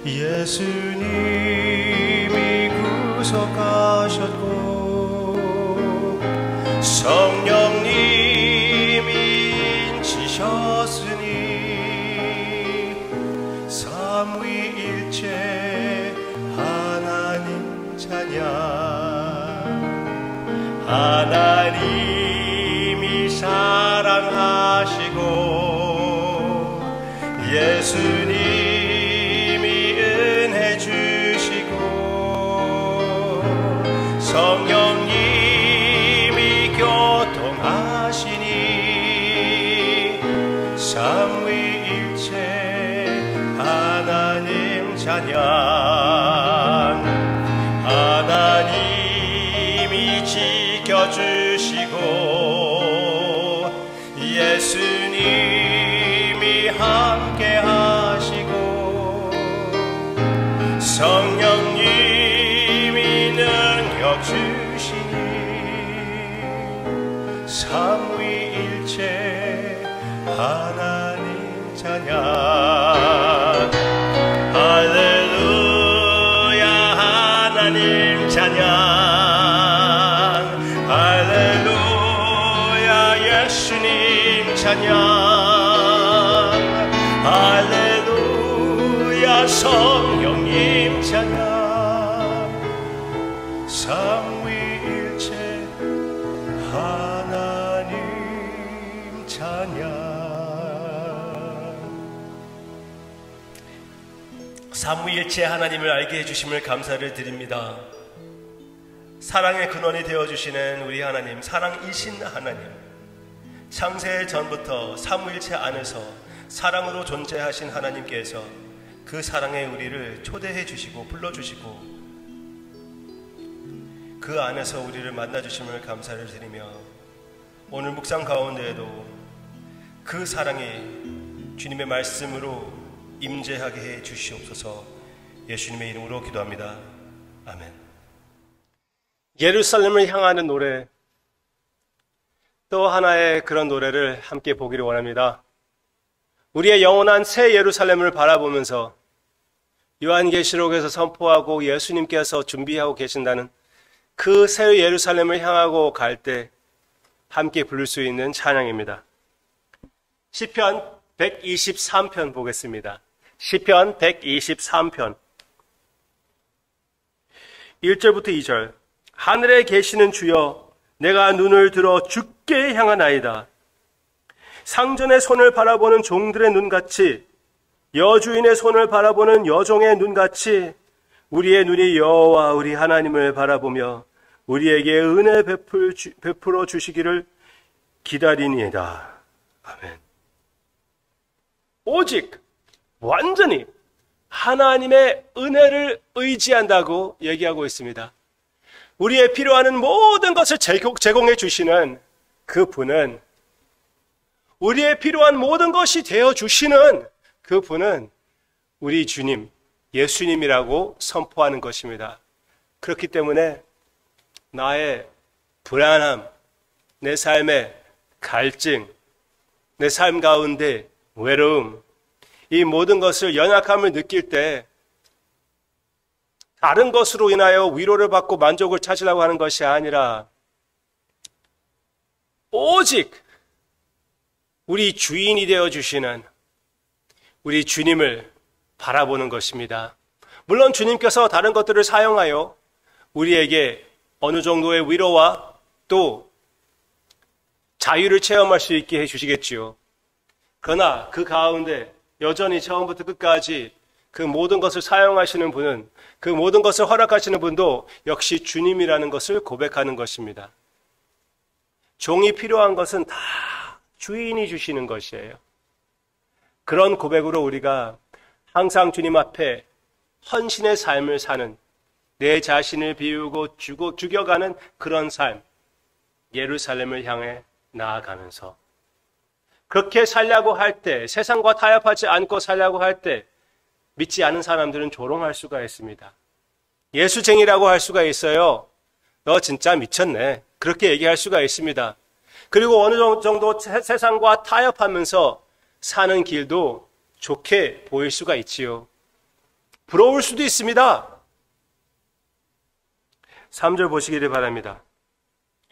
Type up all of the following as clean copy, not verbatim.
예수님이 구속하셨고 성령님이 인치셨으니 삼위일체 하나님 찬양. 하나님이 사랑하시고 예수님이 은혜 주시고 성령님이 교통하시니 삼위일체 하나님 찬양. 하나님이 지켜주시고 예수님이 함께 하시고 성령님이 능력 주시니 삼위일체 하나님 찬양. 할렐루야 하나님 찬양. 할렐루야 예수님 찬양. 할렐루야 성령님 찬양. 삼위일체 하나님 찬양. 삼위일체 하나님을 알게 해주심을 감사를 드립니다. 사랑의 근원이 되어주시는 우리 하나님, 사랑이신 하나님, 창세 전부터 삼위일체 안에서 사랑으로 존재하신 하나님께서 그 사랑에 우리를 초대해 주시고 불러주시고 그 안에서 우리를 만나주심을 감사를 드리며 오늘 묵상 가운데에도 그 사랑이 주님의 말씀으로 임재하게 해 주시옵소서. 예수님의 이름으로 기도합니다. 아멘. 예루살렘을 향하는 노래, 또 하나의 그런 노래를 함께 보기를 원합니다. 우리의 영원한 새 예루살렘을 바라보면서 요한계시록에서 선포하고 예수님께서 준비하고 계신다는 그 새 예루살렘을 향하고 갈 때 함께 부를 수 있는 찬양입니다. 시편 123편 보겠습니다. 시편 123편 1절부터 2절. 하늘에 계시는 주여, 내가 눈을 들어 주께 향하나이다. 상전의 손을 바라보는 종들의 눈같이, 여주인의 손을 바라보는 여종의 눈같이 우리의 눈이 여호와 우리 하나님을 바라보며 우리에게 은혜 베풀어 주시기를 기다리니이다. 아멘. 오직 완전히 하나님의 은혜를 의지한다고 얘기하고 있습니다. 우리의 필요한 모든 것을 제공해 주시는 그 분은, 우리의 필요한 모든 것이 되어 주시는 그 분은 우리 주님, 예수님이라고 선포하는 것입니다. 그렇기 때문에 나의 불안함, 내 삶의 갈증, 내 삶 가운데 외로움, 이 모든 것을 연약함을 느낄 때 다른 것으로 인하여 위로를 받고 만족을 찾으려고 하는 것이 아니라 오직 우리 주인이 되어주시는 우리 주님을 바라보는 것입니다. 물론 주님께서 다른 것들을 사용하여 우리에게 어느 정도의 위로와 또 자유를 체험할 수 있게 해주시겠지요. 그러나 그 가운데 여전히 처음부터 끝까지 그 모든 것을 사용하시는 분은, 그 모든 것을 허락하시는 분도 역시 주님이라는 것을 고백하는 것입니다. 종이 필요한 것은 다 주인이 주시는 것이에요. 그런 고백으로 우리가 항상 주님 앞에 헌신의 삶을 사는, 내 자신을 비우고 죽여가는 그런 삶, 예루살렘을 향해 나아가면서 그렇게 살려고 할 때, 세상과 타협하지 않고 살려고 할 때 믿지 않은 사람들은 조롱할 수가 있습니다. 예수쟁이라고 할 수가 있어요. 너 진짜 미쳤네. 그렇게 얘기할 수가 있습니다. 그리고 어느 정도 세상과 타협하면서 사는 길도 좋게 보일 수가 있지요. 부러울 수도 있습니다. 3절 보시기를 바랍니다.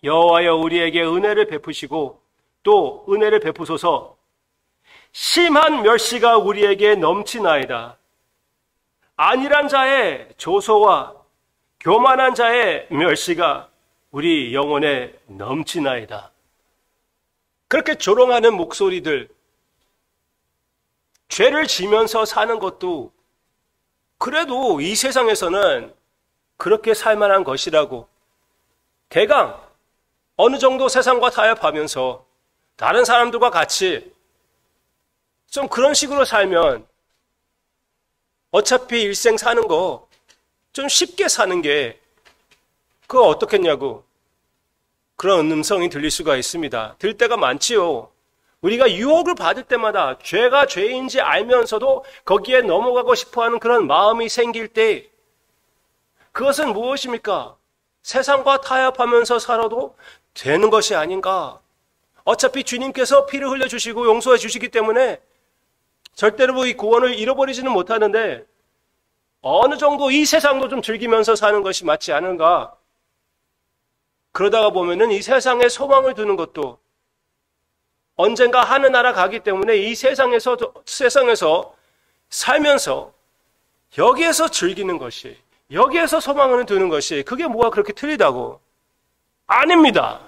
여호와여 우리에게 은혜를 베푸시고 또 은혜를 베푸소서. 심한 멸시가 우리에게 넘치나이다. 안일한 자의 조소와 교만한 자의 멸시가 우리 영혼에 넘치나이다. 그렇게 조롱하는 목소리들, 죄를 지면서 사는 것도 그래도 이 세상에서는 그렇게 살만한 것이라고, 대강 어느 정도 세상과 타협하면서 다른 사람들과 같이 좀 그런 식으로 살면 어차피 일생 사는 거 좀 쉽게 사는 게 그거 어떻겠냐고, 그런 음성이 들릴 수가 있습니다. 들 때가 많지요. 우리가 유혹을 받을 때마다 죄가 죄인지 알면서도 거기에 넘어가고 싶어하는 그런 마음이 생길 때, 그것은 무엇입니까? 세상과 타협하면서 살아도 되는 것이 아닌가. 어차피 주님께서 피를 흘려주시고 용서해 주시기 때문에 절대로 이 구원을 잃어버리지는 못하는데 어느 정도 이 세상도 좀 즐기면서 사는 것이 맞지 않은가. 그러다가 보면은 이 세상에 소망을 두는 것도 언젠가 하늘나라 가기 때문에 이 세상에서 살면서 여기에서 즐기는 것이, 여기에서 소망을 두는 것이 그게 뭐가 그렇게 틀리다고. 아닙니다.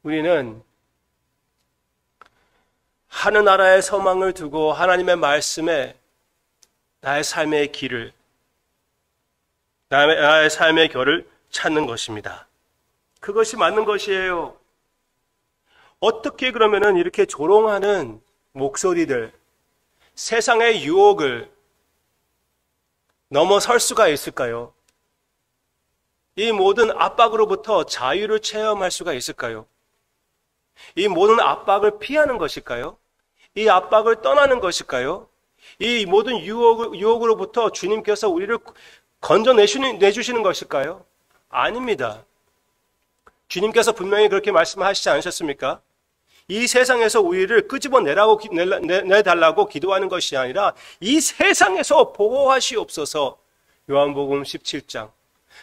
우리는 하늘나라의 소망을 두고 하나님의 말씀에 나의 삶의 길을, 나의 삶의 결을 찾는 것입니다. 그것이 맞는 것이에요. 어떻게 그러면은 이렇게 조롱하는 목소리들, 세상의 유혹을 넘어설 수가 있을까요? 이 모든 압박으로부터 자유를 체험할 수가 있을까요? 이 모든 압박을 피하는 것일까요? 이 압박을 떠나는 것일까요? 이 모든 유혹으로부터 주님께서 우리를 건져내주시는 것일까요? 아닙니다. 주님께서 분명히 그렇게 말씀하시지 않으셨습니까? 이 세상에서 우리를 끄집어내달라고 기도하는 것이 아니라 이 세상에서 보호하시옵소서. 요한복음 17장.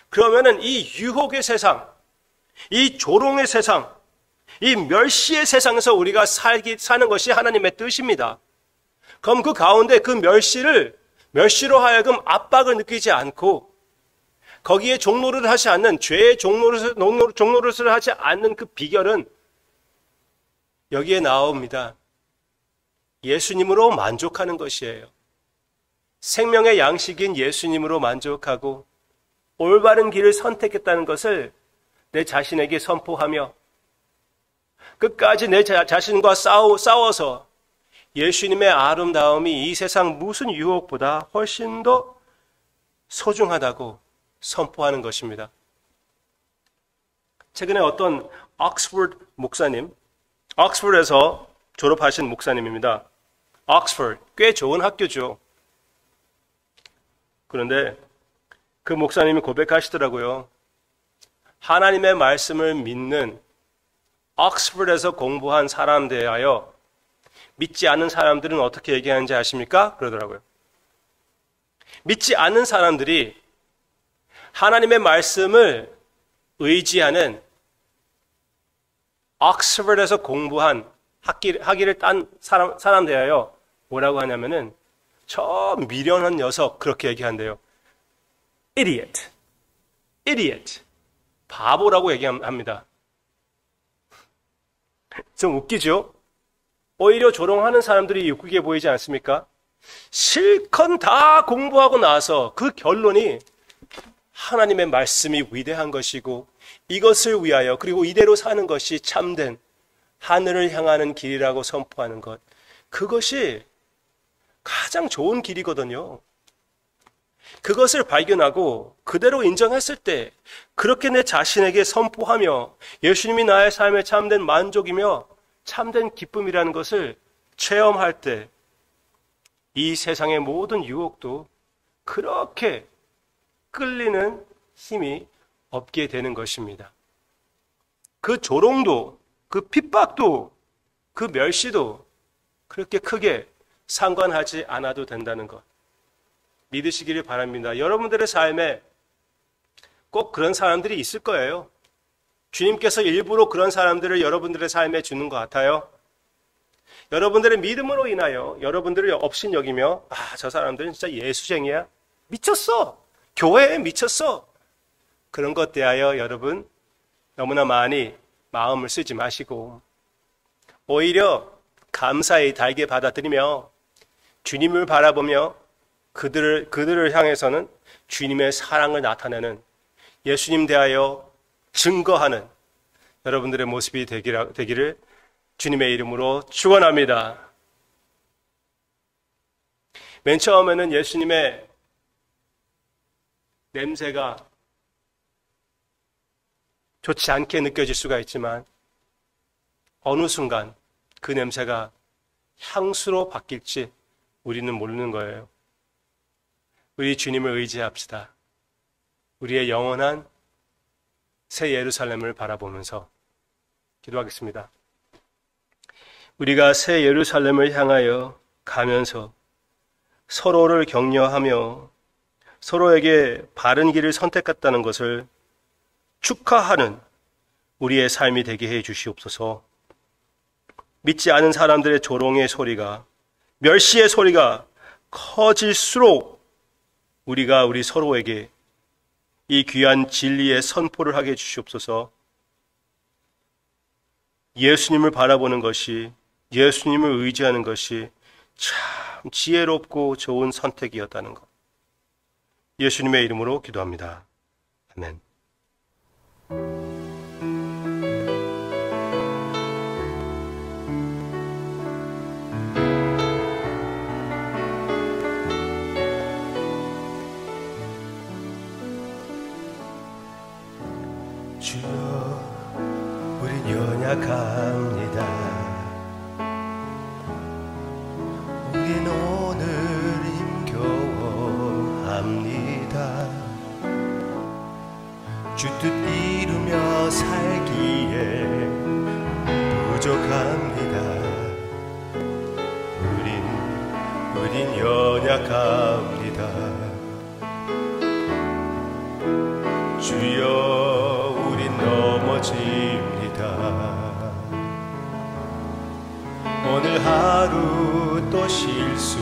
그러면은 이 유혹의 세상, 이 조롱의 세상, 이 멸시의 세상에서 우리가 사는 것이 하나님의 뜻입니다. 그럼 그 가운데 그 멸시로 하여금 압박을 느끼지 않고 거기에 종노릇을 하지 않는, 죄의 종노릇을 하지 않는 그 비결은 여기에 나옵니다. 예수님으로 만족하는 것이에요. 생명의 양식인 예수님으로 만족하고 올바른 길을 선택했다는 것을 내 자신에게 선포하며 끝까지 내 자신과 싸워서 예수님의 아름다움이 이 세상 무슨 유혹보다 훨씬 더 소중하다고 선포하는 것입니다. 최근에 어떤 옥스퍼드 목사님, 옥스퍼드에서 졸업하신 목사님입니다. 옥스퍼드, 꽤 좋은 학교죠. 그런데 그 목사님이 고백하시더라고요. 하나님의 말씀을 믿는 옥스퍼드에서 공부한 사람 대하여 믿지 않는 사람들은 어떻게 얘기하는지 아십니까? 그러더라고요. 믿지 않는 사람들이 하나님의 말씀을 의지하는 옥스퍼드에서 공부한 학위를 딴 사람 대하여 뭐라고 하냐면은 저 미련한 녀석, 그렇게 얘기한대요. idiot. 바보라고 얘기합니다. 좀 웃기죠? 오히려 조롱하는 사람들이 웃기게 보이지 않습니까? 실컷 다 공부하고 나서 그 결론이 하나님의 말씀이 위대한 것이고 이것을 위하여, 그리고 이대로 사는 것이 참된 하늘을 향하는 길이라고 선포하는 것, 그것이 가장 좋은 길이거든요. 그것을 발견하고 그대로 인정했을 때, 그렇게 내 자신에게 선포하며 예수님이 나의 삶의 참된 만족이며 참된 기쁨이라는 것을 체험할 때 이 세상의 모든 유혹도 그렇게 끌리는 힘이 없게 되는 것입니다. 그 조롱도, 그 핍박도, 그 멸시도 그렇게 크게 상관하지 않아도 된다는 것. 믿으시기를 바랍니다. 여러분들의 삶에 꼭 그런 사람들이 있을 거예요. 주님께서 일부러 그런 사람들을 여러분들의 삶에 주는 것 같아요. 여러분들의 믿음으로 인하여 여러분들을 업신여기며 저 사람들은 진짜 예수쟁이야. 미쳤어. 교회에 미쳤어. 그런 것 대하여 여러분 너무나 많이 마음을 쓰지 마시고 오히려 감사히 달게 받아들이며 주님을 바라보며 그들을 향해서는 주님의 사랑을 나타내는 예수님 대하여 증거하는 여러분들의 모습이 되기를 주님의 이름으로 축원합니다. 맨 처음에는 예수님의 냄새가 좋지 않게 느껴질 수가 있지만 어느 순간 그 냄새가 향수로 바뀔지 우리는 모르는 거예요. 우리 주님을 의지합시다. 우리의 영원한 새 예루살렘을 바라보면서 기도하겠습니다. 우리가 새 예루살렘을 향하여 가면서 서로를 격려하며 서로에게 바른 길을 선택했다는 것을 축하하는 우리의 삶이 되게 해 주시옵소서. 믿지 않은 사람들의 조롱의 소리가, 멸시의 소리가 커질수록 우리가 우리 서로에게 이 귀한 진리의 선포를 하게 해 주시옵소서. 예수님을 바라보는 것이, 예수님을 의지하는 것이 참 지혜롭고 좋은 선택이었다는 것. 예수님의 이름으로 기도합니다. 아멘. 주여, 우린 연약합니다. 우린 오늘 힘겨워합니다. 주 뜻 이루며 살기에 부족합니다. 우린 연약합니다. 주여, 우린 넘어집니다. 오늘 하루 또 실수